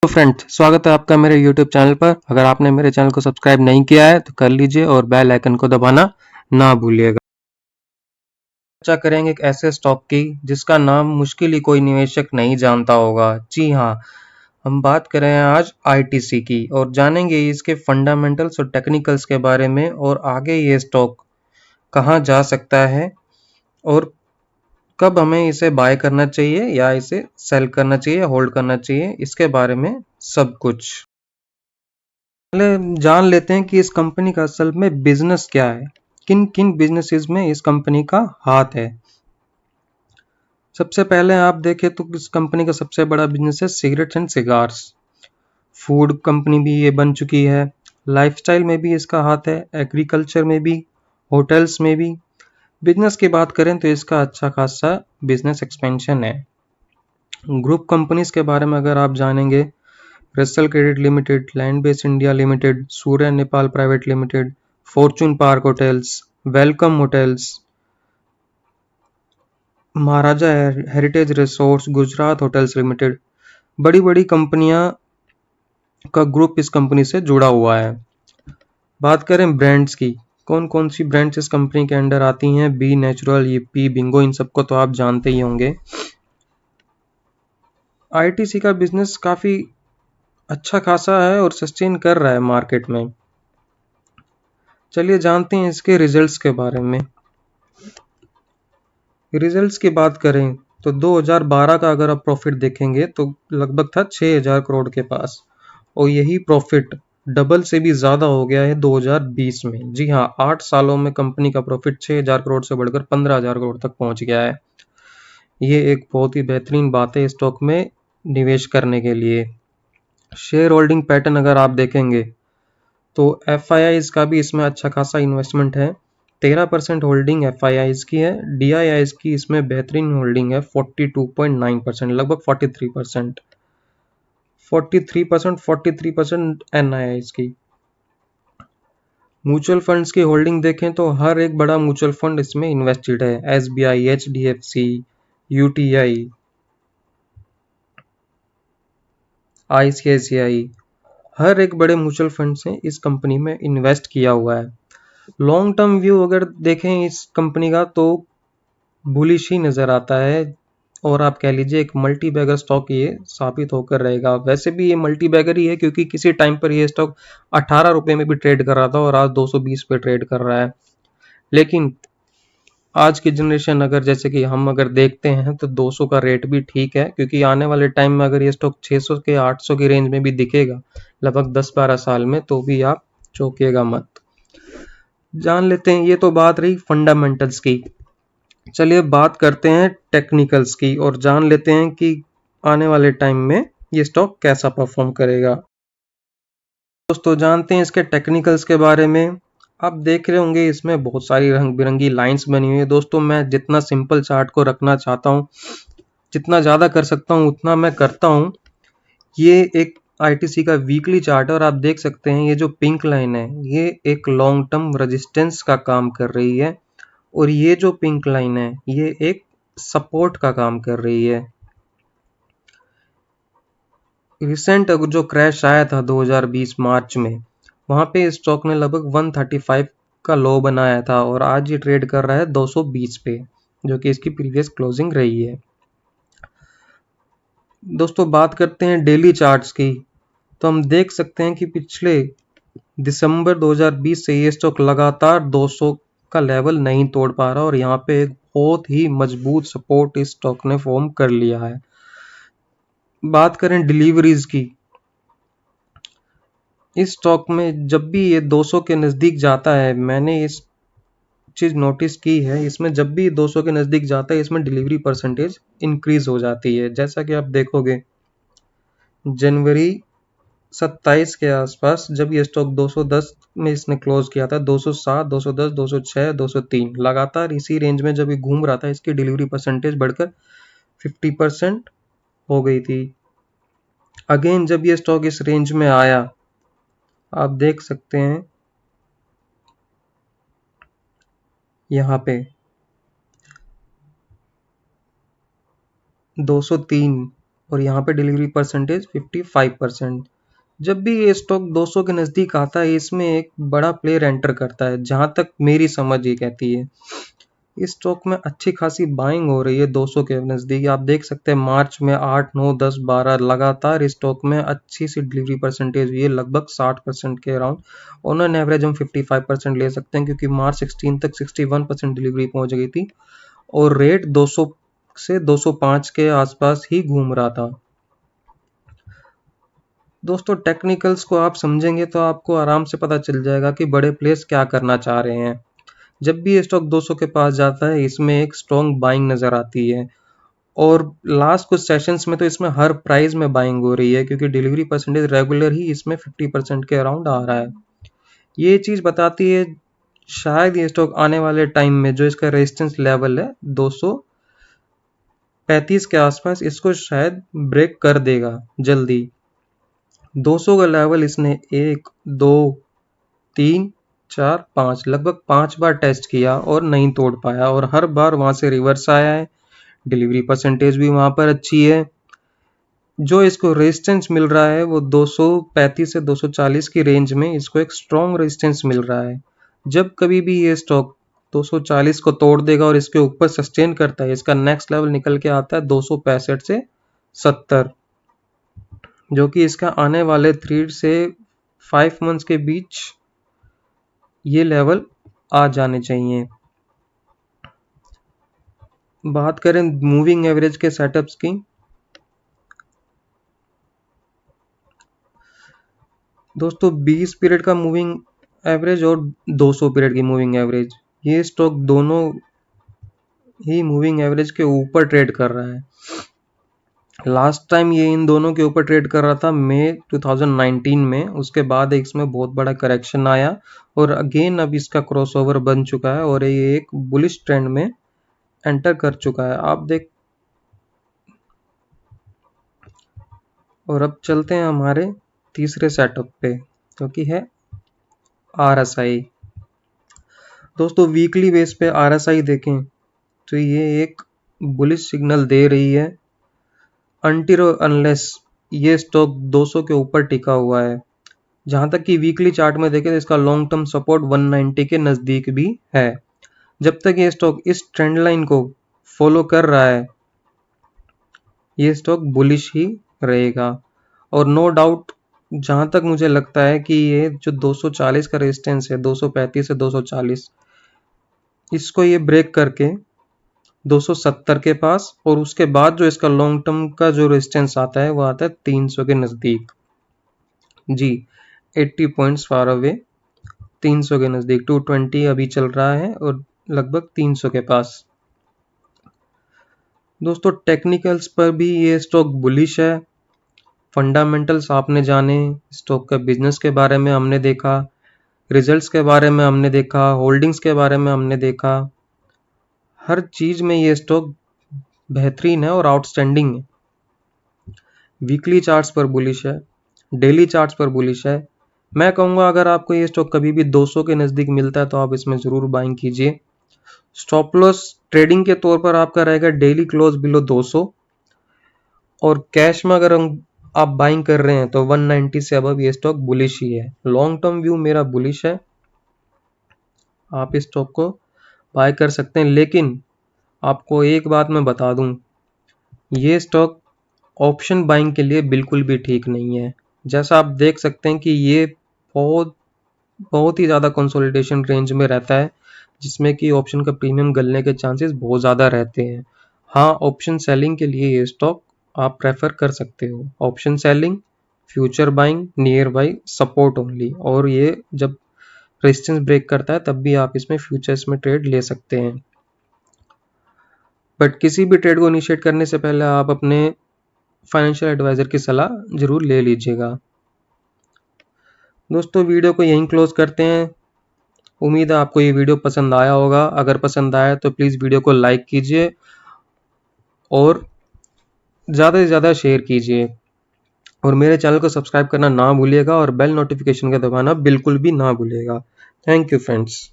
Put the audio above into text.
तो फ्रेंड्स, स्वागत है आपका मेरे YouTube चैनल पर। अगर आपने मेरे चैनल को सब्सक्राइब नहीं किया है तो कर लीजिए और बेल आइकन को दबाना ना भूलिएगा। चर्चा करेंगे एक ऐसे स्टॉक की जिसका नाम मुश्किल ही कोई निवेशक नहीं जानता होगा। जी हाँ, हम बात कर रहे हैं आज ITC की और जानेंगे इसके फंडामेंटल्स और टेक्निकल्स के बारे में और आगे ये स्टॉक कहाँ जा सकता है और कब हमें इसे बाय करना चाहिए या इसे सेल करना चाहिए, होल्ड करना चाहिए, इसके बारे में सब कुछ। पहले जान लेते हैं कि इस कंपनी का असल में बिजनेस क्या है, किन किन बिजनेसेस में इस कंपनी का हाथ है। सबसे पहले आप देखें तो इस कंपनी का सबसे बड़ा बिजनेस है cigarettes and cigars. Food company भी ये बन चुकी है, लाइफस्टाइल में भी इसका हाथ है, एग्रीकल्चर में भी, होटल्स में भी। बिजनेस की बात करें तो इसका अच्छा खासा बिजनेस एक्सपेंशन है। ग्रुप कंपनीज के बारे में अगर आप जानेंगे, Russell Credit Limited, Land Base India Limited, Surya Nepal Private Limited, Fortune Park Hotels, Welcome Hotels, Maharaja Heritage Resorts, Gujarat Hotels Limited, बड़ी बड़ी कंपनियां का ग्रुप इस कंपनी से जुड़ा हुआ है। बात करें ब्रांड्स की, कौन कौन सी ब्रांड्स इस कंपनी के अंडर आती हैं? बी नेचुरल, yippee, बिंगो, इन सबको तो आप जानते ही होंगे। ITC का बिजनेस काफी अच्छा खासा है और सस्टेन कर रहा है मार्केट में। चलिए जानते हैं इसके रिजल्ट्स के बारे में। रिजल्ट्स की बात करें तो 2012 का अगर आप प्रॉफिट देखेंगे तो लगभग था 6000 करोड़ के पास, और यही प्रॉफिट डबल से भी ज्यादा हो गया है 2020 में। जी हाँ, 8 सालों में कंपनी का प्रॉफिट 6000 करोड़ से बढ़कर 15000 करोड़ तक पहुंच गया है। ये एक बहुत ही बेहतरीन बात है स्टॉक में निवेश करने के लिए। शेयर होल्डिंग पैटर्न अगर आप देखेंगे तो FIIs का भी इसमें अच्छा खासा इन्वेस्टमेंट है। 13% होल्डिंग FIIs की है। DIIs की इसमें बेहतरीन होल्डिंग है 42.9%, लगभग 43%। 43% NIIs की। म्यूचुअल फंड्स की होल्डिंग देखें तो हर एक बड़ा म्यूचुअल फंड इसमें इन्वेस्टेड है। SBI, HDFC, UTI, ICICI, हर एक बड़े म्यूचुअल फंड से इस कंपनी में इन्वेस्ट किया हुआ है। लॉन्ग टर्म व्यू अगर देखें इस कंपनी का तो बुलिश ही नजर आता है, और आप कह लीजिए एक मल्टी बैगर स्टॉक ये साबित होकर रहेगा। वैसे भी ये मल्टी बैगर ही है क्योंकि किसी टाइम पर ये स्टॉक 18 रुपए में भी ट्रेड कर रहा था और आज 220 पे ट्रेड कर रहा है। लेकिन आज की जनरेशन अगर जैसे कि हम अगर देखते हैं तो 200 का रेट भी ठीक है, क्योंकि आने वाले टाइम में अगर ये स्टॉक 600 के 800 की रेंज में भी दिखेगा लगभग 10-12 साल में, तो भी आप चौंकिएगा मत। जान लेते हैं, ये तो बात रही फंडामेंटल्स की। चलिए बात करते हैं टेक्निकल्स की और जान लेते हैं कि आने वाले टाइम में ये स्टॉक कैसा परफॉर्म करेगा। दोस्तों जानते हैं इसके टेक्निकल्स के बारे में। आप देख रहे होंगे इसमें बहुत सारी रंग बिरंगी लाइंस बनी हुई है। दोस्तों मैं जितना सिंपल चार्ट को रखना चाहता हूँ, जितना ज़्यादा कर सकता हूँ उतना मैं करता हूँ। ये एक ITC का वीकली चार्ट है और आप देख सकते हैं ये जो पिंक लाइन है ये एक लॉन्ग टर्म रेजिस्टेंस का काम कर रही है, और ये जो पिंक लाइन है ये एक सपोर्ट का काम कर रही है। रिसेंट जो क्रैश आया था 2020 मार्च में, वहां पे स्टॉक ने लगभग 135 का लो बनाया था और आज ये ट्रेड कर रहा है 220 पे, जो कि इसकी प्रीवियस क्लोजिंग रही है। दोस्तों बात करते हैं डेली चार्ट्स की, तो हम देख सकते हैं कि पिछले दिसंबर 2020 से ये स्टॉक लगातार 200 का लेवल नहीं तोड़ पा रहा और यहाँ पे एक बहुत ही मजबूत सपोर्ट इस स्टॉक ने फॉर्म कर लिया है। बात करें डिलीवरीज की, इस स्टॉक में जब भी ये 200 के नजदीक जाता है, मैंने इस चीज नोटिस की है, इसमें जब भी 200 के नजदीक जाता है इसमें डिलीवरी परसेंटेज इंक्रीज हो जाती है। जैसा कि आप देखोगे जनवरी 27 के आसपास जब ये स्टॉक 210 में इसने क्लोज किया था, 207, 210, 206, 203 लगातार इसी रेंज में जब ये घूम रहा था, इसकी डिलीवरी परसेंटेज बढ़कर 50% हो गई थी। अगेन जब ये स्टॉक इस रेंज में आया, आप देख सकते हैं यहाँ पे 203 और यहाँ पे डिलीवरी परसेंटेज 55%। जब भी ये स्टॉक 200 के नज़दीक आता है, इसमें एक बड़ा प्लेयर एंटर करता है, जहाँ तक मेरी समझ ये कहती है। इस स्टॉक में अच्छी खासी बाइंग हो रही है 200 के नज़दीक। आप देख सकते हैं मार्च में 8, 9, 10, 12 लगातार इस स्टॉक में अच्छी सी डिलीवरी परसेंटेज हुई है, लगभग 60% के अराउंड। ऑन एन एवरेज हम 55% ले सकते हैं, क्योंकि मार्च 16 तक 61% डिलीवरी पहुंच गई थी और रेट 200 से 205 के आसपास ही घूम रहा था। दोस्तों, टेक्निकल्स को आप समझेंगे तो आपको आराम से पता चल जाएगा कि बड़े प्लेयर्स क्या करना चाह रहे हैं। जब भी ये स्टॉक 200 के पास जाता है, इसमें एक स्ट्रॉन्ग बाइंग नजर आती है और लास्ट कुछ सेशंस में तो इसमें हर प्राइस में बाइंग हो रही है, क्योंकि डिलीवरी परसेंटेज रेगुलर ही इसमें 50% के अराउंड आ रहा है। ये चीज बताती है शायद ये स्टॉक आने वाले टाइम में जो इसका रेजिस्टेंस लेवल है 235 के आसपास, इसको शायद ब्रेक कर देगा जल्दी। 200 का लेवल इसने 1, 2, 3, 4, 5 लगभग 5 बार टेस्ट किया और नहीं तोड़ पाया, और हर बार वहां से रिवर्स आया है। डिलीवरी परसेंटेज भी वहां पर अच्छी है। जो इसको रेजिस्टेंस मिल रहा है वो 235 से 240 की रेंज में इसको एक स्ट्रॉन्ग रेजिस्टेंस मिल रहा है। जब कभी भी ये स्टॉक 240 को तोड़ देगा और इसके ऊपर सस्टेन करता है, इसका नेक्स्ट लेवल निकल के आता है 265 से 70, जो कि इसका आने वाले 3 से 5 मंथ्स के बीच ये लेवल आ जाने चाहिए। बात करें मूविंग एवरेज के सेटअप्स की, दोस्तों 20 पीरियड का मूविंग एवरेज और 200 पीरियड की मूविंग एवरेज, ये स्टॉक दोनों ही मूविंग एवरेज के ऊपर ट्रेड कर रहा है। लास्ट टाइम ये इन दोनों के ऊपर ट्रेड कर रहा था मई 2019 में, उसके बाद इसमें बहुत बड़ा करेक्शन आया और अगेन अब इसका क्रॉसओवर बन चुका है और ये एक बुलिश ट्रेंड में एंटर कर चुका है। आप देख, और अब चलते हैं हमारे तीसरे सेटअप पे, क्योंकि है RSI। दोस्तों, वीकली बेस पे RSI देखें तो ये एक बुलिश सिग्नल दे रही है अनटिल अनलेस ये स्टॉक 200 के ऊपर टिका हुआ है। जहां तक कि वीकली चार्ट में देखें तो इसका लॉन्ग टर्म सपोर्ट 190 के नजदीक भी है। जब तक ये स्टॉक इस ट्रेंड लाइन को फॉलो कर रहा है, ये स्टॉक बुलिश ही रहेगा। और नो डाउट, जहां तक मुझे लगता है कि ये जो 240 का रेजिस्टेंस है, 235 से 240, इसको ये ब्रेक करके 270 के पास, और उसके बाद जो इसका लॉन्ग टर्म का जो रेजिस्टेंस आता है वो आता है 300 के नजदीक। जी, 80 पॉइंट्स फार अवे 300 के नजदीक। 220 अभी चल रहा है और लगभग 300 के पास। दोस्तों, टेक्निकल्स पर भी ये स्टॉक बुलिश है। फंडामेंटल्स आपने जाने, स्टॉक का बिजनेस के बारे में हमने देखा, रिजल्ट्स के बारे में हमने देखा, होल्डिंग्स के बारे में हमने देखा, हर चीज में ये स्टॉक बेहतरीन है और आउटस्टैंडिंग है। वीकली चार्ट्स पर बुलिश है, डेली चार्ट्स पर बुलिश है। मैं कहूँगा अगर आपको ये स्टॉक कभी भी 200 के नज़दीक मिलता है तो आप इसमें ज़रूर बाइंग कीजिए। स्टॉप लॉस ट्रेडिंग के तौर पर आपका रहेगा डेली क्लोज बिलो 200, और कैश में अगर आप बाइंग कर रहे हैं तो 190 से अबव ये स्टॉक बुलिश ही है। लॉन्ग टर्म व्यू मेरा बुलिश है, आप इस स्टॉक को बाय कर सकते हैं। लेकिन आपको एक बात मैं बता दूं, ये स्टॉक ऑप्शन बाइंग के लिए बिल्कुल भी ठीक नहीं है। जैसा आप देख सकते हैं कि ये बहुत बहुत ही ज़्यादा कंसोलिडेशन रेंज में रहता है, जिसमें कि ऑप्शन का प्रीमियम गलने के चांसेस बहुत ज़्यादा रहते हैं। हाँ, ऑप्शन सेलिंग के लिए ये स्टॉक आप प्रेफर कर सकते हो। Option selling, future buying, near by, support only, और ये जब रेजिस्टेंस ब्रेक करता है तब भी आप इसमें फ्यूचर्स में ट्रेड ले सकते हैं। बट किसी भी ट्रेड को इनिशिएट करने से पहले आप अपने फाइनेंशियल एडवाइजर की सलाह जरूर ले लीजिएगा। दोस्तों, वीडियो को यहीं क्लोज करते हैं। उम्मीद है आपको ये वीडियो पसंद आया होगा। अगर पसंद आया तो प्लीज़ वीडियो को लाइक कीजिए और ज़्यादा से ज़्यादा शेयर कीजिए, और मेरे चैनल को सब्सक्राइब करना ना भूलिएगा और बेल नोटिफिकेशन का दबाना बिल्कुल भी ना भूलिएगा। Thank you friends.